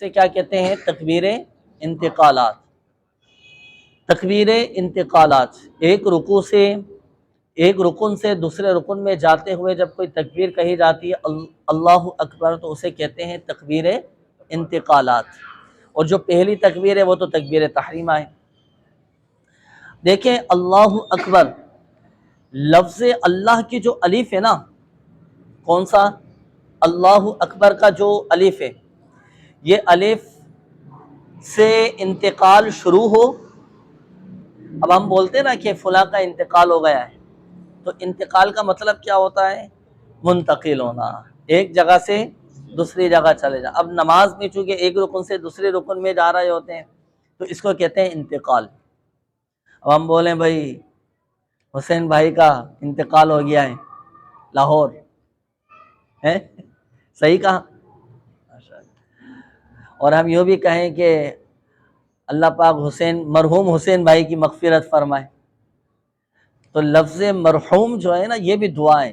سے کیا کہتے ہیں؟ تکبیر انتقالات۔ تکبیر انتقالات، ایک رکوع سے ایک رکن سے دوسرے رکن میں جاتے ہوئے جب کوئی تکبیر کہی جاتی ہے اللہ اکبر، تو اسے کہتے ہیں تکبیر انتقالات۔ اور جو پہلی تکبیر ہے وہ تو تکبیر تحریمہ ہے۔ دیکھیں اللہ اکبر، لفظ اللہ کی جو الف ہے نا، کون سا؟ اللہ اکبر کا جو الف ہے، یہ الف سے انتقال شروع ہو۔ اب ہم بولتے ہیں نا کہ فلاں کا انتقال ہو گیا ہے، تو انتقال کا مطلب کیا ہوتا ہے؟ منتقل ہونا، ایک جگہ سے دوسری جگہ چلے جا۔ اب نماز میں چونکہ ایک رکن سے دوسرے رکن میں جا رہے ہوتے ہیں تو اس کو کہتے ہیں انتقال۔ اب ہم بولیں بھائی حسین بھائی کا انتقال ہو گیا ہے لاہور، ہے صحیح کہا؟ اور ہم یوں بھی کہیں کہ اللہ پاک مرحوم حسین بھائی کی مغفرت فرمائے، تو لفظ مرحوم جو ہے نا یہ بھی دعا ہے۔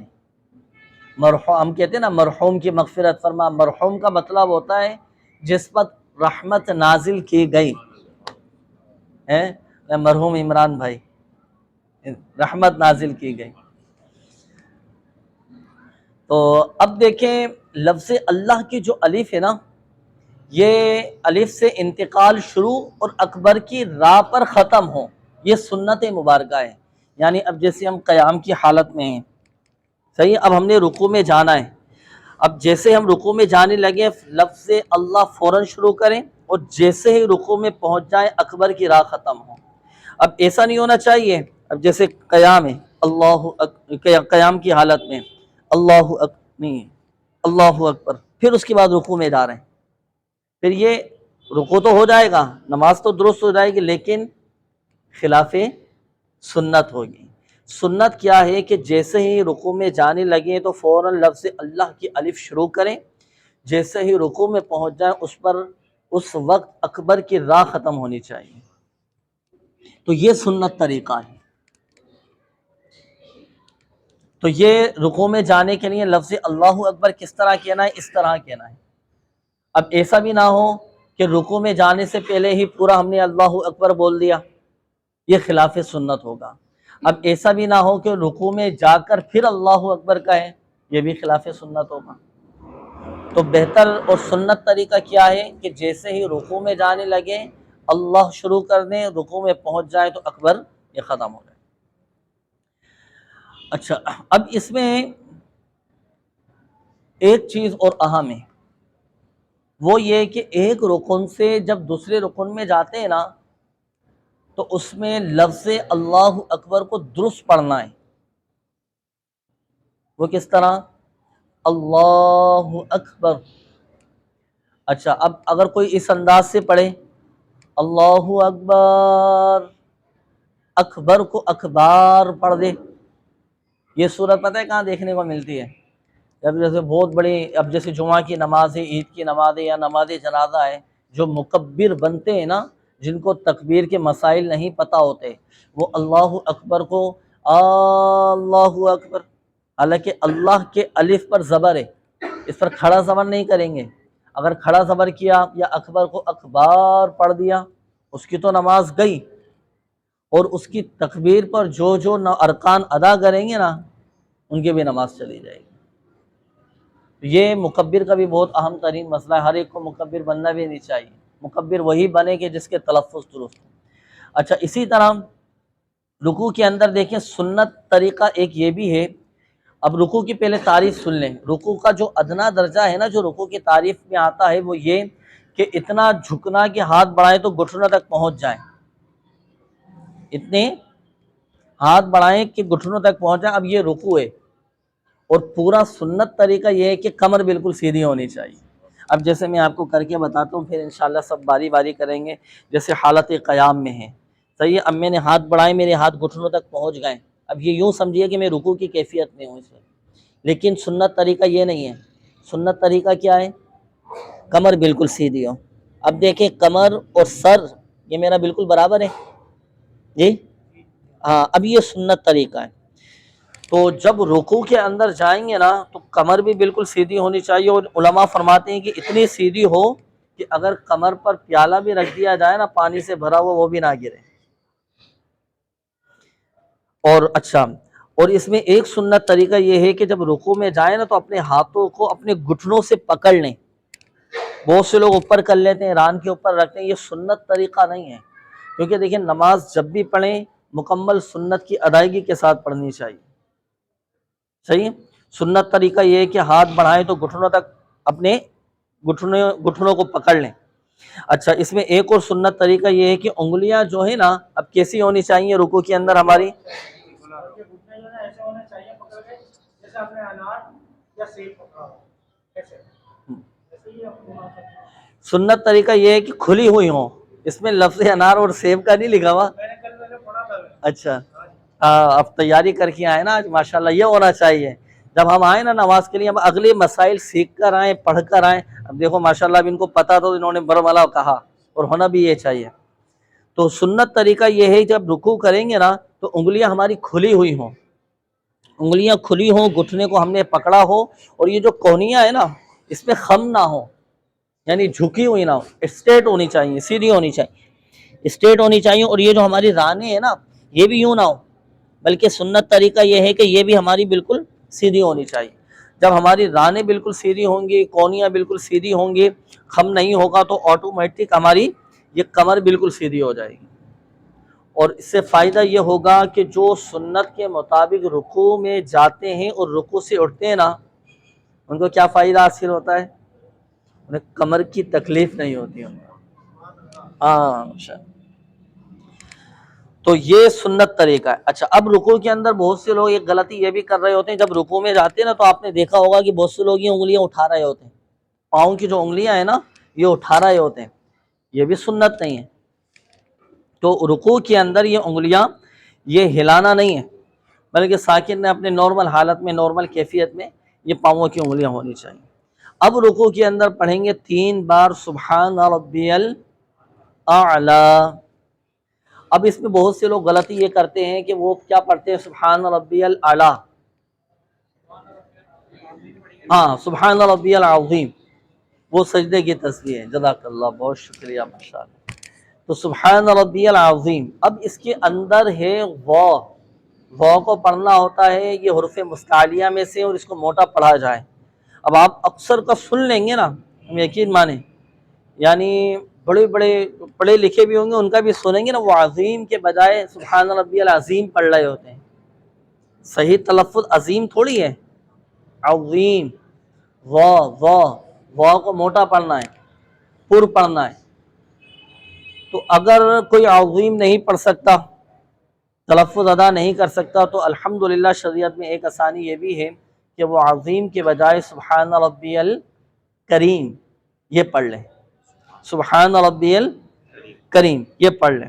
مرحوم ہم کہتے ہیں نا مرحوم کی مغفرت فرما، مرحوم کا مطلب ہوتا ہے جس پر رحمت نازل کی گئی ہے، مرحوم عمران بھائی رحمت نازل کی گئی۔ تو اب دیکھیں لفظ اللہ کی جو الف ہے نا، یہ الف سے انتقال شروع اور اکبر کی راہ پر ختم ہو، یہ سنت مبارکہ ہے۔ یعنی اب جیسے ہم قیام کی حالت میں ہیں، صحیح، اب ہم نے رکوع میں جانا ہے، اب جیسے ہم رکوع میں جانے لگے لفظ اللہ فوراً شروع کریں، اور جیسے ہی رکوع میں پہنچ جائیں اکبر کی راہ ختم ہو۔ اب ایسا نہیں ہونا چاہیے، اب جیسے قیام ہے، قیام کی حالت میں اللہ اکبر، پھر اس کے بعد رکوع میں جا رہے ہیں، پھر یہ رکوع تو ہو جائے گا، نماز تو درست ہو جائے گی، لیکن خلاف سنت ہوگی۔ سنت کیا ہے کہ جیسے ہی رکوع میں جانے لگے تو فوراً لفظ اللہ کی الف شروع کریں، جیسے ہی رکوع میں پہنچ جائیں اس وقت اکبر کی راہ ختم ہونی چاہیے۔ تو یہ سنت طریقہ ہے۔ تو یہ رکوع میں جانے کے لیے لفظ اللہ اکبر کس طرح کہنا ہے؟ اس طرح کہنا ہے۔ اب ایسا بھی نہ ہو کہ رکوع میں جانے سے پہلے ہی پورا ہم نے اللہ اکبر بول دیا، یہ خلاف سنت ہوگا۔ اب ایسا بھی نہ ہو کہ رکوع میں جا کر پھر اللہ اکبر کہیں، یہ بھی خلاف سنت ہوگا۔ تو بہتر اور سنت طریقہ کیا ہے کہ جیسے ہی رکوع میں جانے لگے اللہ شروع کر دیں، رکوع میں پہنچ جائے تو اکبر یہ ختم ہو جائے۔ اچھا، اب اس میں ایک چیز اور اہم ہے، وہ یہ کہ ایک رکن سے جب دوسرے رکن میں جاتے ہیں نا، تو اس میں لفظ اللہ اکبر کو درست پڑھنا ہے۔ وہ کس طرح؟ اللہ اکبر۔ اچھا، اب اگر کوئی اس انداز سے پڑھے اللہ اکبر، اکبر کو اکبار پڑھ دے، یہ صورت پتہ ہے کہاں دیکھنے کو ملتی ہے؟ جب جیسے بہت بڑی، اب جیسے جمعہ کی نماز ہے، عید کی نماز ہے، یا نماز جنازہ ہے، جو مکبر بنتے ہیں نا، جن کو تکبیر کے مسائل نہیں پتہ ہوتے، وہ اللہ اکبر کو اللہ اکبر، حالانکہ اللہ کے الف پر زبر ہے، اس پر کھڑا زبر نہیں کریں گے۔ اگر کھڑا زبر کیا یا اکبر کو اکبار پڑھ دیا، اس کی تو نماز گئی، اور اس کی تکبیر پر جو ارکان ادا کریں گے نا، ان کی بھی نماز چلی جائے گی۔ یہ مکبر کا بھی بہت اہم ترین مسئلہ ہے، ہر ایک کو مکبر بننا بھی نہیں چاہیے، مکبر وہی بنے کہ جس کے تلفظ درست ہو۔ اچھا، اسی طرح رکوع کے اندر دیکھیں سنت طریقہ ایک یہ بھی ہے۔ اب رکوع کی پہلے تعریف سن لیں۔ رکوع کا جو ادنا درجہ ہے نا، جو رکوع کی تعریف میں آتا ہے، وہ یہ کہ اتنا جھکنا کہ ہاتھ بڑھائیں تو گھٹنوں تک پہنچ جائیں، اتنے ہاتھ بڑھائیں کہ گھٹنوں تک پہنچ جائیں۔ اب یہ رکوع ہے، اور پورا سنت طریقہ یہ ہے کہ کمر بالکل سیدھی ہونی چاہیے۔ اب جیسے میں آپ کو کر کے بتاتا ہوں، پھر انشاءاللہ سب باری باری کریں گے۔ جیسے حالت قیام میں ہے، صحیح ہے، اب میں نے ہاتھ بڑھائے، میرے ہاتھ گھٹنوں تک پہنچ گئے، اب یہ یوں سمجھیے کہ میں رکوع کی کیفیت میں ہوں اس وقت، لیکن سنت طریقہ یہ نہیں ہے۔ سنت طریقہ کیا ہے؟ کمر بالکل سیدھی ہو۔ اب دیکھیں کمر اور سر یہ میرا بالکل برابر ہے جی، ہاں، اب یہ سنت طریقہ ہے۔ تو جب رکوع کے اندر جائیں گے نا، تو کمر بھی بالکل سیدھی ہونی چاہیے، اور علماء فرماتے ہیں کہ اتنی سیدھی ہو کہ اگر کمر پر پیالہ بھی رکھ دیا جائے نا پانی سے بھرا ہوا، وہ بھی نہ گرے۔ اور اچھا، اور اس میں ایک سنت طریقہ یہ ہے کہ جب رکوع میں جائیں نا تو اپنے ہاتھوں کو اپنے گھٹنوں سے پکڑ لیں۔ بہت سے لوگ اوپر کر لیتے ہیں، ران کے اوپر رکھتے ہیں، یہ سنت طریقہ نہیں ہے، کیونکہ دیکھیں نماز جب بھی پڑھیں مکمل سنت کی ادائیگی کے ساتھ پڑھنی چاہیے، صحیح ہے؟ سنت طریقہ یہ ہے کہ ہاتھ بڑھائیں تو گھٹنوں تک اپنے گھٹنوں کو پکڑ لیں۔ اچھا، اس میں ایک اور سنت طریقہ یہ ہے کہ انگلیاں جو ہے نا اب کیسی ہونی چاہیے رکوع کے اندر ہماری؟ سنت طریقہ یہ ہے کہ کھلی ہوئی ہوں، اس میں لفظ انار اور سیب کا نہیں لکھا ہوا۔ اچھا، اب تیاری کر کے آئے نا آج ماشاءاللہ، یہ ہونا چاہیے جب ہم آئیں نا نماز کے لیے، ہم اگلے مسائل سیکھ کر آئیں، پڑھ کر آئیں۔ اب دیکھو ماشاءاللہ اب ان کو پتہ تو انہوں نے برملا کہا، اور ہونا بھی یہ چاہیے۔ تو سنت طریقہ یہ ہے جب رکوع کریں گے نا تو انگلیاں ہماری کھلی ہوئی ہوں، انگلیاں کھلی ہوں، گھٹنے کو ہم نے پکڑا ہو، اور یہ جو کونیاں ہے نا اس میں خم نہ ہو، یعنی جھکی ہوئی نہ ہو، اسٹریٹ ہونی چاہیے، سیدھی ہونی چاہیے، اسٹریٹ ہونی چاہیے۔ اور یہ جو ہماری رانیں ہیں نا یہ بھی یوں نہ ہو، بلکہ سنت طریقہ یہ ہے کہ یہ بھی ہماری بالکل سیدھی ہونی چاہیے۔ جب ہماری رانیں بالکل سیدھی ہوں گی، کونیاں بالکل سیدھی ہوں گی، خم نہیں ہوگا، تو آٹومیٹک ہماری یہ کمر بالکل سیدھی ہو جائے گی۔ اور اس سے فائدہ یہ ہوگا کہ جو سنت کے مطابق رکوع میں جاتے ہیں اور رکوع سے اٹھتے ہیں نا ان کو کیا فائدہ حاصل ہوتا ہے؟ انہیں کمر کی تکلیف نہیں ہوتی ان کو۔ ہاں، تو یہ سنت طریقہ ہے۔ اچھا، اب رکوع کے اندر بہت سے لوگ ایک غلطی یہ بھی کر رہے ہوتے ہیں، جب رکوع میں جاتے ہیں نا تو آپ نے دیکھا ہوگا کہ بہت سے لوگ یہ انگلیاں اٹھا رہے ہوتے ہیں، پاؤں کی جو انگلیاں ہیں نا یہ اٹھا رہے ہوتے ہیں، یہ بھی سنت نہیں ہے۔ تو رکوع کے اندر یہ انگلیاں یہ ہلانا نہیں ہے، بلکہ ساکن نے اپنے نارمل حالت میں، نارمل کیفیت میں یہ پاؤں کی انگلیاں ہونی چاہیے۔ اب رکوع کے اندر پڑھیں گے 3 بار سبحان ربی الاعلی۔ اب اس میں بہت سے لوگ غلطی یہ کرتے ہیں کہ وہ کیا پڑھتے ہیں؟ سبحان ربی الاعلی، ہاں سبحان ربی العظیم، وہ سجدے کی تسبیح ہے۔ جزاک اللہ، بہت شکریہ، ماشاءاللہ۔ تو سبحان ربی العظیم، اب اس کے اندر ہے واو کو پڑھنا ہوتا ہے، یہ حروف مستعلیہ میں سے، اور اس کو موٹا پڑھا جائے۔ اب آپ اکثر کا سن لیں گے نا، ہم یقین مانیں، یعنی بڑے بڑے پڑھے لکھے بھی ہوں گے ان کا بھی سنیں گے نا، وہ عظیم کے بجائے سبحان ربی العظیم پڑھ رہے ہوتے ہیں۔ صحیح تلفظ عظیم تھوڑی ہے، عظیم، واو کو موٹا پڑھنا ہے، پر پڑھنا ہے۔ تو اگر کوئی عظیم نہیں پڑھ سکتا، تلفظ ادا نہیں کر سکتا، تو الحمدللہ شریعت میں ایک آسانی یہ بھی ہے کہ وہ عظیم کے بجائے سبحان ربی الکریم یہ پڑھ لیں، سبحان ربی الکریم یہ پڑھ لیں۔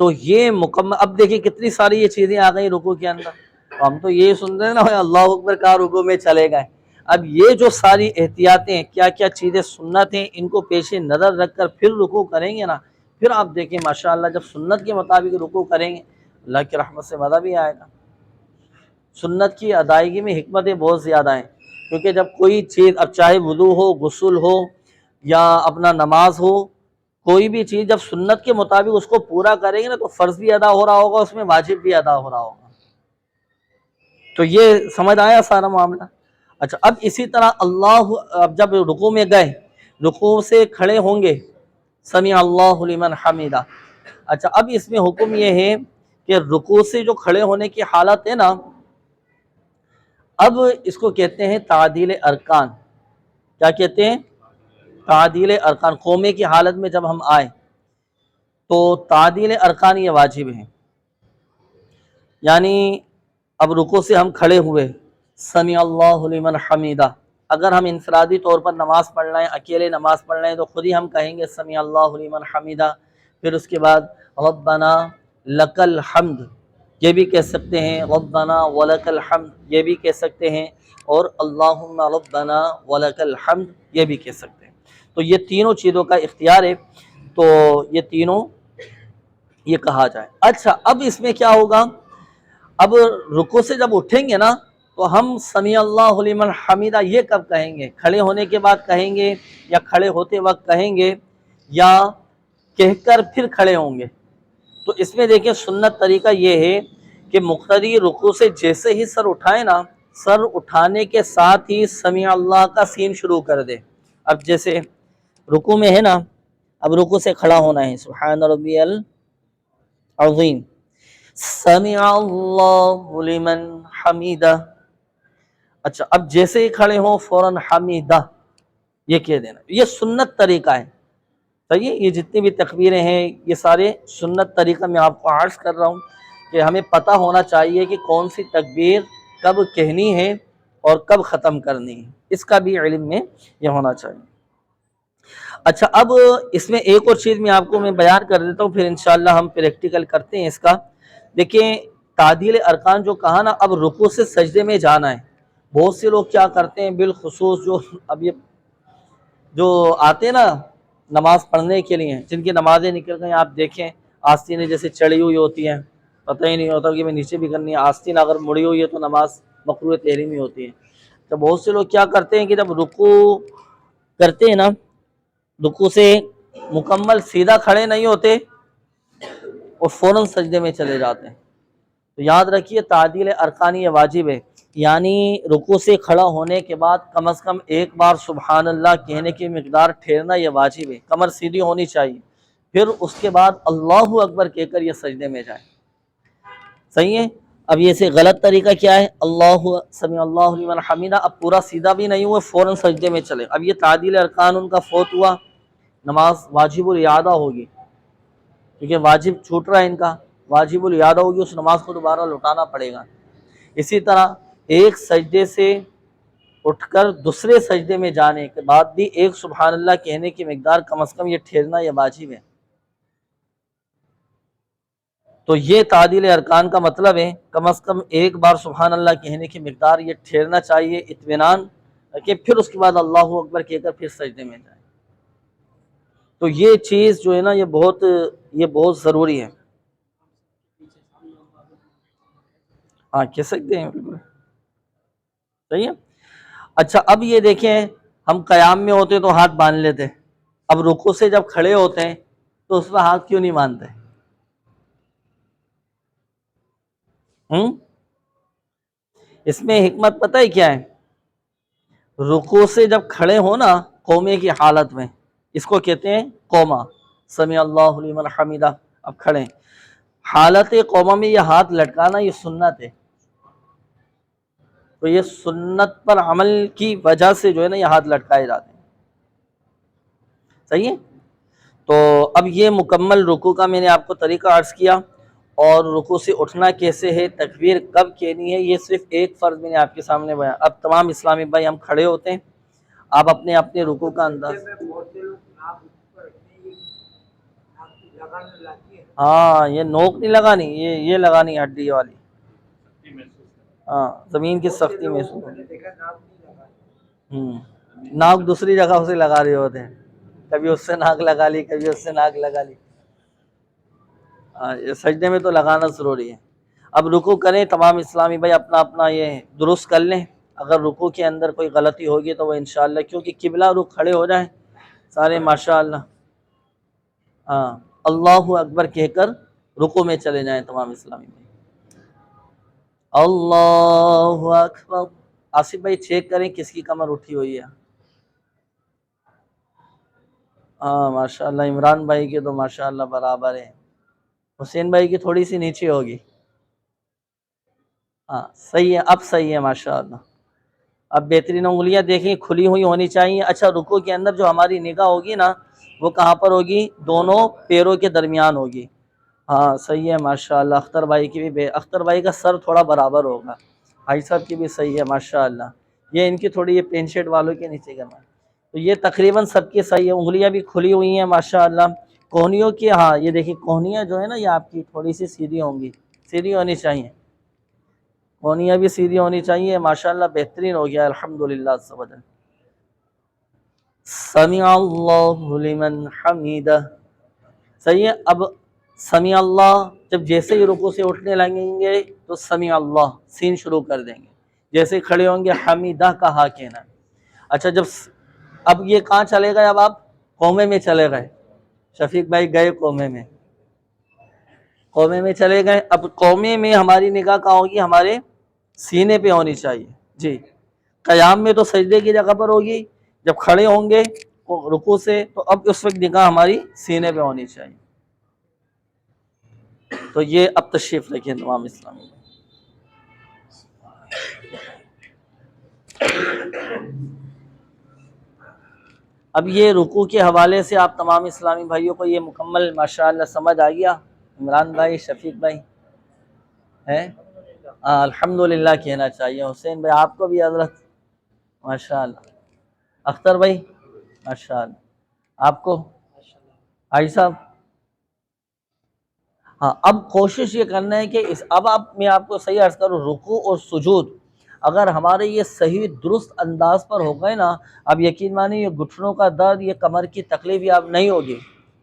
تو یہ مکمل، اب دیکھیں کتنی ساری یہ چیزیں آ گئی رکوع کے اندر، ہم تو یہ سن رہے ہیں نا اللہ اکبر کہا رکوع میں چلے گئے۔ اب یہ جو ساری احتیاطیں کیا کیا چیزیں سنت ہیں ان کو پیش نظر رکھ کر پھر رکوع کریں گے نا، پھر آپ دیکھیں ماشاءاللہ جب سنت کے مطابق رکوع کریں گے اللہ کی رحمت سے مزہ بھی آئے گا۔ سنت کی ادائیگی میں حکمتیں بہت زیادہ ہیں، کیونکہ جب کوئی چیز، اب چاہے وضو ہو، غسل ہو، یا اپنا نماز ہو، کوئی بھی چیز جب سنت کے مطابق اس کو پورا کریں گے نا تو فرض بھی ادا ہو رہا ہوگا، اس میں واجب بھی ادا ہو رہا ہوگا۔ تو یہ سمجھ آیا سارا معاملہ۔ اچھا، اب اسی طرح اب جب رکوع میں گئے، رکوع سے کھڑے ہوں گے، سمع اللہ لمن حمیدہ۔ اچھا، اب اس میں حکم یہ ہے کہ رکوع سے جو کھڑے ہونے کی حالت ہے نا، اب اس کو کہتے ہیں تعدیل ارکان۔ کیا کہتے ہیں؟ تعدیل ارکان۔ قومے کی حالت میں جب ہم آئے تو تعدیل ارکان یہ واجب ہیں، یعنی اب رکوع سے ہم کھڑے ہوئے، سمع اللہ لمن حمیدہ، اگر ہم انفرادی طور پر نماز پڑھ رہے ہیں، اکیلے نماز پڑھ رہے ہیں، تو خود ہی ہم کہیں گے سمع اللہ لمن حمیدہ۔ پھر اس کے بعد ربنا لک الحمد یہ بھی کہہ سکتے ہیں، ربنا ولک الحمد یہ بھی کہہ سکتے ہیں، اور اللہم ربنا ولک الحمد یہ بھی کہہ سکتے ہیں۔ تو یہ تینوں چیزوں کا اختیار ہے، تو یہ تینوں یہ کہا جائے۔ اچھا، اب اس میں کیا ہوگا؟ اب رکوع سے جب اٹھیں گے نا تو ہم سمیع اللہ لمن حمیدہ یہ کب کہیں گے؟ کھڑے ہونے کے بعد کہیں گے یا کھڑے ہوتے وقت کہیں گے یا کہہ کر پھر کھڑے ہوں گے؟ تو اس میں دیکھیں سنت طریقہ یہ ہے کہ مقتدی رکوع سے جیسے ہی سر اٹھائے نا، سر اٹھانے کے ساتھ ہی سمیع اللہ کا سین شروع کر دے۔ اب جیسے رکوع میں ہے نا، اب رکوع سے کھڑا ہونا ہے، سبحان ربی العظیم، سمیع اللہ لمن حمیدہ۔ اچھا اب جیسے ہی کھڑے ہوں فوراً حمیدہ یہ کہہ دینا، یہ سنت طریقہ ہے۔ صحیح ہے، یہ جتنی بھی تکبیریں ہیں یہ سارے سنت طریقہ میں آپ کو عرض کر رہا ہوں کہ ہمیں پتہ ہونا چاہیے کہ کون سی تکبیر کب کہنی ہے اور کب ختم کرنی ہے، اس کا بھی علم میں یہ ہونا چاہیے۔ اچھا اب اس میں ایک اور چیز میں بیان کر دیتا ہوں، پھر انشاءاللہ ہم پریکٹیکل کرتے ہیں اس کا۔ دیکھیں تعدیل ارکان جو کہا نا، اب رکوع سے سجدے میں جانا ہے۔ بہت سے لوگ کیا کرتے ہیں، بالخصوص جو اب یہ جو آتے نا نماز پڑھنے کے لیے، جن کی نمازیں نکل گئی، آپ دیکھیں آستینیں جیسے چڑھی ہوئی ہوتی ہیں، پتہ ہی نہیں ہوتا کہ میں نیچے بھی کرنی ہے، آستین اگر مڑی ہوئی ہے تو نماز مکروہ تحریمی ہوتی ہے۔ تو بہت سے لوگ کیا کرتے ہیں کہ جب رکوع کرتے ہیں نا، رکوع سے مکمل سیدھا کھڑے نہیں ہوتے اور فوراً سجدے میں چلے جاتے ہیں۔ تو یاد رکھیے تعدیل ارکان یہ واجب ہے، یعنی رکوع سے کھڑا ہونے کے بعد کم از کم ایک بار سبحان اللہ کہنے کی مقدار ٹھہرنا یہ واجب ہے، کمر سیدھی ہونی چاہیے، پھر اس کے بعد اللہ اکبر کہہ کر یہ سجدے میں جائیں۔ صحیح ہے؟ اب یہ سے غلط طریقہ کیا ہے، اللہ سمیع اللہ لمن حمیدہ، اب پورا سیدھا بھی نہیں ہوا فوراً سجدے میں چلے۔ اب یہ تعدیل ارکان ان کا فوت ہوا، نماز واجب الاعادہ ہوگی، کیونکہ واجب چھوٹ رہا ہے ان کا، واجب الاعادہ ہوگی، اس نماز کو دوبارہ لوٹانا پڑے گا۔ اسی طرح ایک سجدے سے اٹھ کر دوسرے سجدے میں جانے کے بعد بھی ایک سبحان اللہ کہنے کی مقدار کم از کم یہ ٹھہرنا یہ واجب ہے۔ تو یہ تعدیل ارکان کا مطلب ہے کم از کم ایک بار سبحان اللہ کہنے کی مقدار یہ ٹھہرنا چاہیے، اطمینان کہ پھر اس کے بعد اللہ اکبر کہہ کر پھر سجدے میں جائیں۔ تو یہ چیز جو ہے نا یہ بہت ضروری ہے۔ ہاں کہہ سکتے ہیں، بالکل صحیح ہے۔ اچھا اب یہ دیکھیں ہم قیام میں ہوتے تو ہاتھ باندھ لیتے، اب رکوع سے جب کھڑے ہوتے ہیں تو اس میں ہاتھ کیوں نہیں باندھتے؟ اس میں حکمت پتہ ہے کیا ہے؟ رکوع سے جب کھڑے ہو نا قومے کی حالت میں، اس کو کہتے ہیں قومہ، سمیع اللہ لمن حمیدہ، اب کھڑے ہیں، حالت قومہ میں یہ ہاتھ لٹکانا یہ سنت ہے، تو یہ سنت پر عمل کی وجہ سے جو ہے نا یہ ہاتھ لٹکائے جاتے ہیں۔ صحیح ہے؟ تو اب یہ مکمل رکوع کا میں نے آپ کو طریقہ عرض کیا، اور رکوع سے اٹھنا کیسے ہے، تکبیر کب کہنی ہے، یہ صرف ایک فرض میں نے آپ کے سامنے بیان۔ اب تمام اسلامی بھائی ہم کھڑے ہوتے ہیں، آپ اپنے اپنے رکوع کا انداز، ہاں یہ نوک نہیں لگانی، یہ لگانی ہڈی والی، ہاں زمین کی سختی میں ناک دوسری جگہ سے لگا رہے ہوتے ہیں، کبھی اس سے ناک لگا لی، کبھی اس سے ناک لگا لی، یہ سجدے میں تو لگانا ضروری ہے۔ اب رکوع کریں، تمام اسلامی بھائی اپنا اپنا یہ درست کر لیں، اگر رکوع کے اندر کوئی غلطی ہوگی تو وہ انشاءاللہ، کیونکہ قبلہ رخ کھڑے ہو جائیں سارے ماشاءاللہ، ہاں اللہ اکبر کہہ کر رکوع میں چلے جائیں تمام اسلامی بھائی، اللہ اکبر۔ آصف بھائی چیک کریں کس کی کمر اٹھی ہوئی ہے، ہاں ماشاءاللہ عمران بھائی کے تو ماشاءاللہ برابر ہے، حسین بھائی کی تھوڑی سی نیچے ہوگی، ہاں صحیح ہے، اب صحیح ہے ماشاءاللہ، اب بہترین انگلیاں دیکھیں کھلی ہوئی ہونی چاہیے۔ اچھا رکوع کے اندر جو ہماری نگاہ ہوگی نا وہ کہاں پر ہوگی؟ دونوں پیروں کے درمیان ہوگی، ہاں صحیح ہے ماشاءاللہ۔ اختر بھائی کی بھی، اختر بھائی کا سر تھوڑا برابر ہوگا، بھائی صاحب کی بھی صحیح ہے ماشاءاللہ، یہ ان کی تھوڑی یہ پین شرٹ والوں کے نیچے کرنا، تو یہ تقریباً سب کی صحیح ہے، انگلیاں بھی کھلی ہوئی ہیں ماشاءاللہ۔ کوہنیوں کی، ہاں یہ دیکھیں کوہنیاں جو ہے نا یہ آپ کی تھوڑی سی سیدھی ہوں گی، سیدھی ہونی چاہیے، کوہنیاں بھی سیدھی ہونی چاہیے ماشاءاللہ، بہترین ہو گیا الحمدللہ عز و جل۔ سمیع اللہ لمن حمیدہ، صحیح ہے۔ اب سمیع اللہ جب جیسے ہی رکوع سے اٹھنے لگیں گے تو سمیع اللہ سین شروع کر دیں گے، جیسے کھڑے ہوں گے حمیدہ کا ہا کہنا. اچھا اب یہ کہاں چلے گئے؟ اب آپ قومے میں چلے گئے. شفیق بھائی گئے قومے میں، قومے میں چلے گئے. اب قومے میں ہماری نگاہ کہاں ہوگی؟ ہمارے سینے پہ ہونی چاہیے. جی قیام میں تو سجدے کی جگہ پر ہوگی، جب کھڑے ہوں گے رکوع سے تو اب اس وقت نگاہ ہماری سینے پہ ہونی چاہیے. تو یہ اب تشریف رکھیں تمام اسلامی. اب یہ رکوع کے حوالے سے آپ تمام اسلامی بھائیوں کو یہ مکمل ماشاءاللہ سمجھ آ گیا. عمران بھائی، شفیق بھائی ہیں؟ الحمدللہ کہنا چاہیے. حسین بھائی آپ کو بھی حضرت ماشاءاللہ. اختر بھائی ماشاءاللہ. آپ کو آئی صاحب. ہاں اب کوشش یہ کرنا ہے کہ اب میں آپ کو صحیح عرض کروں، رکوع اور سجود اگر ہمارے یہ صحیح درست انداز پر ہو گئے نا، اب یقین مانی یہ گھٹنوں کا درد، یہ کمر کی تکلیف یہ اب نہیں ہوگی.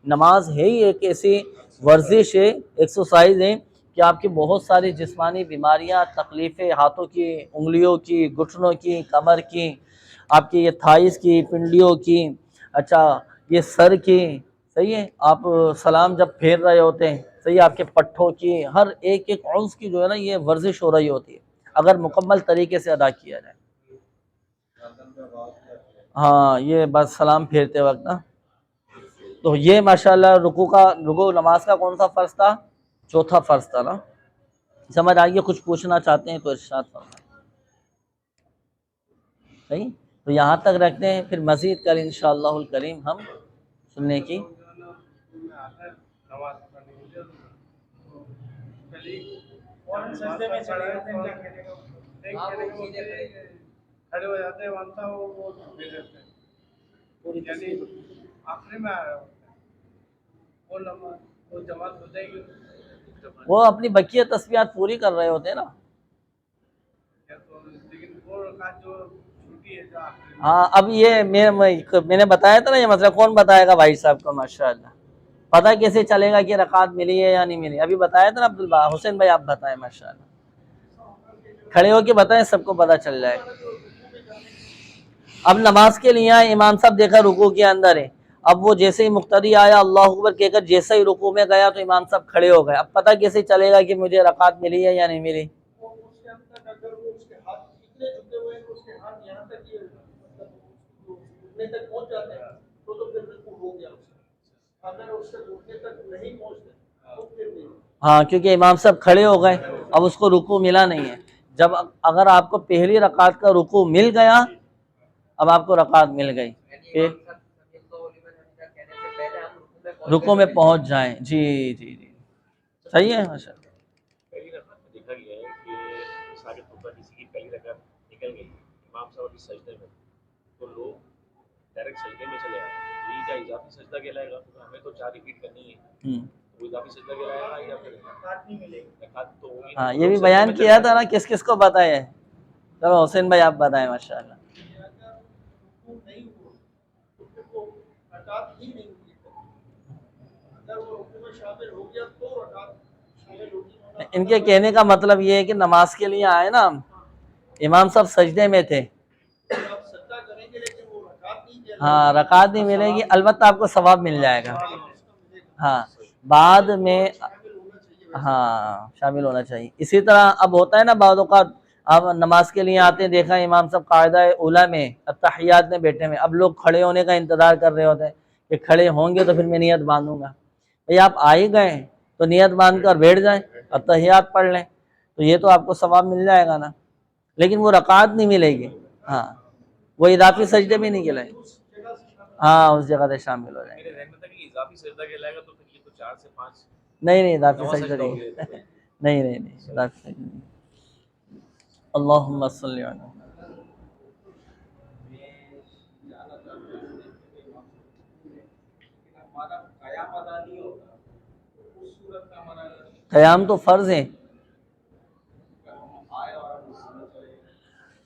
نماز ہے ہی ایک ایسی ورزش ہے، ایکسرسائز ہے کہ آپ کی بہت ساری جسمانی بیماریاں، تکلیفیں، ہاتھوں کی انگلیوں کی، گھٹنوں کی، کمر کی، آپ کی یہ تھائیز کی، پنڈلیوں کی، اچھا یہ سر کی، صحیح ہے، آپ سلام جب پھیر رہے ہوتے ہیں، صحیح، آپ کے پٹھوں کی، ہر ایک ایک عضو کی جو ہے نا یہ ورزش ہو رہی ہوتی ہے اگر مکمل طریقے سے ادا کیا جائے. ہاں یہ بس سلام پھیرتے وقت نا. تو یہ ماشاءاللہ رکوع نماز کا کون سا فرض تھا؟ چوتھا فرض تھا نا. سمجھ آئیے؟ کچھ پوچھنا چاہتے ہیں تو ارشاد فرمائیں. صحیح، تو یہاں تک رکھتے ہیں، پھر مزید کل انشاءاللہ الکریم ہم سننے کی کھڑے ہو جاتے ہیں وانتا وہ یعنی آخری میں آ رہا وہ جماعت ہو جائے گی، وہ اپنی بقیہ تسبیحات پوری کر رہے ہوتے ہیں نا. لیکن وہ رکعت جو چھوٹی ہے جو آخری میں. ہاں اب یہ میں نے بتایا تھا نا یہ مسئلہ. کون بتائے گا بھائی صاحب کو؟ ماشاءاللہ پتہ کیسے چلے گا کہ رکعت ملی ہے یا نہیں ملی؟ ابھی بتایا تھا نا عبداللہ. حسین بھائی آپ بتائیں ماشاءاللہ، کھڑے ہو کے بتائیں، سب کو پتہ چل جائے. اب نماز کے لیے آئے، امام صاحب دیکھا رکوع کے اندر ہے. اب وہ جیسے ہی مقتدی آیا اللہ اکبر کہہ کر جیسے ہی رکوع میں گیا تو امام صاحب کھڑے ہو گئے. اب پتہ کیسے چلے گا کہ مجھے رکعت ملی ہے یا نہیں ملی؟ ہاں کیونکہ امام صاحب کھڑے ہو گئے، اب اس کو رکوع ملا نہیں ہے. جب اگر آپ کو پہلی رکعت کا رکوع مل گیا، اب آپ کو رکعت مل گئی، رکوع میں پہنچ جائیں. جی جی جی صحیح ہے ماشاء اللہ. پہلی رکعت میں دیکھا گیا ہے کہ سارے خطبہ کسی کی پہلی رکعت نکل گئی، امام صاحب ابھی سجدے میں، تو لوگ ڈائریکٹ سجدے میں چلے آئے. یہ کیا اضافی سجدہ کہلائے گا؟ ہمیں تو 4 ریپیٹ کرنی ہے، وہ اضافی سجدہ کہلائے گا یا پھر رکعت تو ہوگی. ہاں یہ بھی بیان کیا تھا نا، کس کس کو پتہ ہے؟ چلو حسین بھائی آپ بتائیں ماشاءاللہ. ان کے کہنے کا مطلب یہ ہے کہ نماز کے لیے آئے نا، امام صاحب سجدے میں تھے. ہاں رکعت نہیں ملے گی، البتہ آپ کو ثواب مل جائے گا. ہاں بعد میں ہاں شامل ہونا چاہیے. اسی طرح اب ہوتا ہے نا بعض اوقات اب نماز کے لیے آتے ہیں، دیکھا امام صاحب قاعدہ اولیٰ میں اتحیات میں بیٹھے ہوئے، اب لوگ کھڑے ہونے کا انتظار کر رہے ہوتے ہیں کہ کھڑے ہوں گے تو پھر میں نیت باندھوں گا. بھئی آپ آ ہی گئے تو نیت باندھ کر بیٹھ جائیں، اتحیات پڑھ لیں، تو یہ تو آپ کو ثواب مل جائے گا نا. لیکن وہ رکعت نہیں ملے گی. ہاں وہ اضافی سجدے بھی نہیں کھلائیں، ہاں اس جگہ سے شامل ہو جائیں گے. میرے ذہن میں تھا کہ اضافی سجدہ کہلائے گا تو پھر یہ تو 4 سے 5 نہیں اضافی سجدہ نہیں. نہیں اضافی سجدہ نہیں. اللہم صلی علی قیام تو فرض ہے.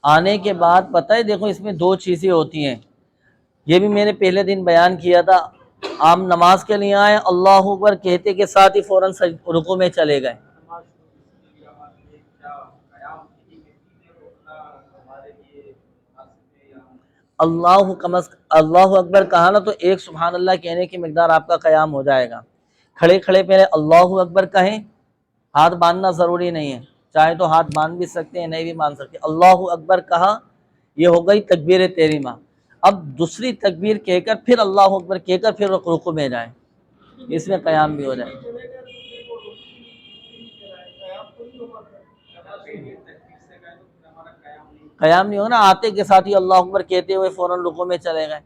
آنے کے بعد پتہ ہے دیکھو اس میں 2 چیزیں ہوتی ہیں، یہ بھی میں نے پہلے دن بیان کیا تھا. آپ نماز کے لیے آئے، اللہ اکبر کہتے کے ساتھ ہی فوراً رکوع میں چلے گئے. اللہ اکبر کہا نا تو ایک سبحان اللہ کہنے کی مقدار آپ کا قیام ہو جائے گا۔ کھڑے کھڑے پہلے اللہ اکبر کہیں، ہاتھ باندھنا ضروری نہیں ہے، چاہے تو ہاتھ باندھ بھی سکتے ہیں، نہیں بھی باندھ سکتے۔ اللہ اکبر کہا، یہ ہو گئی تکبیر تحریمہ۔ اب دوسری تکبیر کہہ کر پھر اللہ اکبر کہہ کر پھر رکوع میں جائیں، اس میں قیام بھی ہو جائے۔ قیام نہیں ہوگا نا، آتے کے ساتھ ہی اللہ اکبر کہتے ہوئے فوراً رکوع میں چلے گئے۔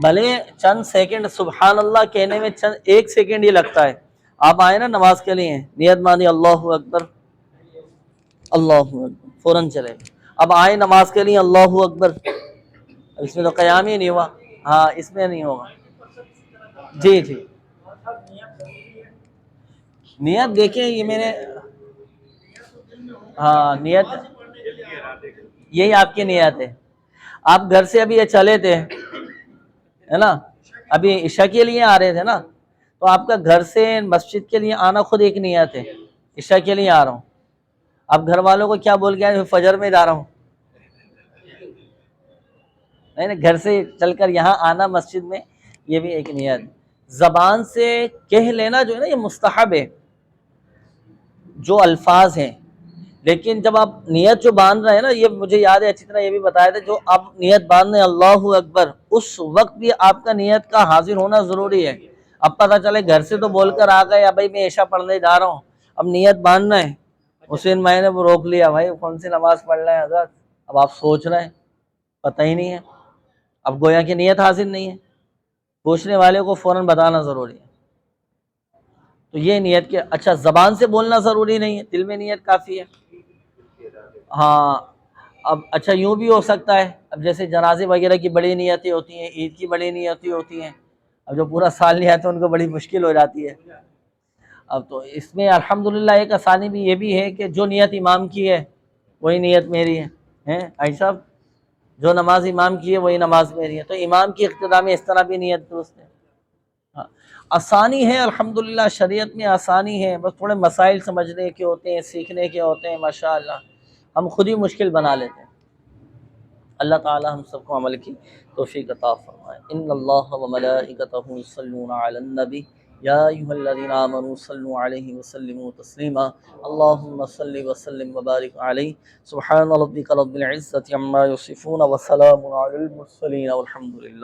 بھلے چند سیکنڈ سبحان اللہ کہنے میں چند ایک سیکنڈ ہی لگتا ہے۔ آپ آئے نا نماز کے لیے، نیت مانی اللہ اکبر، اللہ اکبر، فوراً چلے گئے۔ اب آئے نماز کے لیے اللہ اکبر، اس میں تو قیام ہی نہیں ہوا، ہاں اس میں نہیں ہوگا۔ جی جی، نیت دیکھیں یہ میں نے، ہاں نیت یہی آپ کی نیت ہے۔ آپ گھر سے ابھی یہ چلے تھے ہے نا، ابھی عشاء کے لیے آ رہے تھے نا، تو آپ کا گھر سے مسجد کے لیے آنا خود ایک نیت ہے، عشاء کے لیے آ رہا ہوں۔ اب گھر والوں کو کیا بول کے فجر میں جا رہا ہوں، نہیں گھر سے چل کر یہاں آنا مسجد میں، یہ بھی ایک نیت۔ زبان سے کہہ لینا جو ہے نا یہ مستحب ہے، جو الفاظ ہیں، لیکن جب آپ نیت جو باندھ رہے ہیں نا، یہ مجھے یاد ہے اچھی طرح یہ بھی بتایا تھا، جو آپ نیت باندھ رہے ہیں اللہ اکبر، اس وقت بھی آپ کا نیت کا حاضر ہونا ضروری ہے۔ اب پتہ چلے گھر سے تو بول کر آ گئے، بھائی میں عشاء پڑھنے جا رہا ہوں، اب نیت باندھنا ہے، حسین میں نے وہ روک لیا، بھائی کون سی نماز پڑھ رہے ہیں حضرت، اب آپ سوچ رہے ہیں پتہ ہی نہیں ہے، اب گویا کہ نیت حاضر نہیں ہے، پوچھنے والے کو فوراً بتانا ضروری ہے۔ تو یہ نیت کے، اچھا زبان سے بولنا ضروری نہیں ہے، دل میں نیت کافی ہے۔ ہاں اب اچھا یوں بھی ہو سکتا ہے، اب جیسے جنازے وغیرہ کی بڑی نیتیں ہوتی ہیں، عید کی بڑی نیتیں ہوتی ہیں، اب جو پورا سال نہیں آتے ان کو بڑی مشکل ہو جاتی ہے۔ اب تو اس میں الحمدللہ ایک آسانی بھی یہ بھی ہے کہ جو نیت امام کی ہے وہی نیت میری ہے، عائشہ صاحب جو نماز امام کی ہے وہی نماز میری ہے، تو امام کی اقتداء میں اس طرح بھی نیت درست ہے۔ ہاں، آسانی ہے الحمدللہ، شریعت میں آسانی ہے، بس تھوڑے مسائل سمجھنے کے ہوتے ہیں، سیکھنے کے ہوتے ہیں، ماشاءاللہ ہم خود ہی مشکل بنا لیتے ہیں۔ اللہ تعالی ہم سب کو عمل کی توفیق عطا فرمائے۔ ان اللہ وملائکتہ یصلون علی النبی یا ایھا الذین آمنوا صلوا علیہ وسلموا تسلیما اللهم صل وسلم وبارک علیہ سبحان ربک رب العزة عما یصفون وسلام علی المرسلین والحمد للہ۔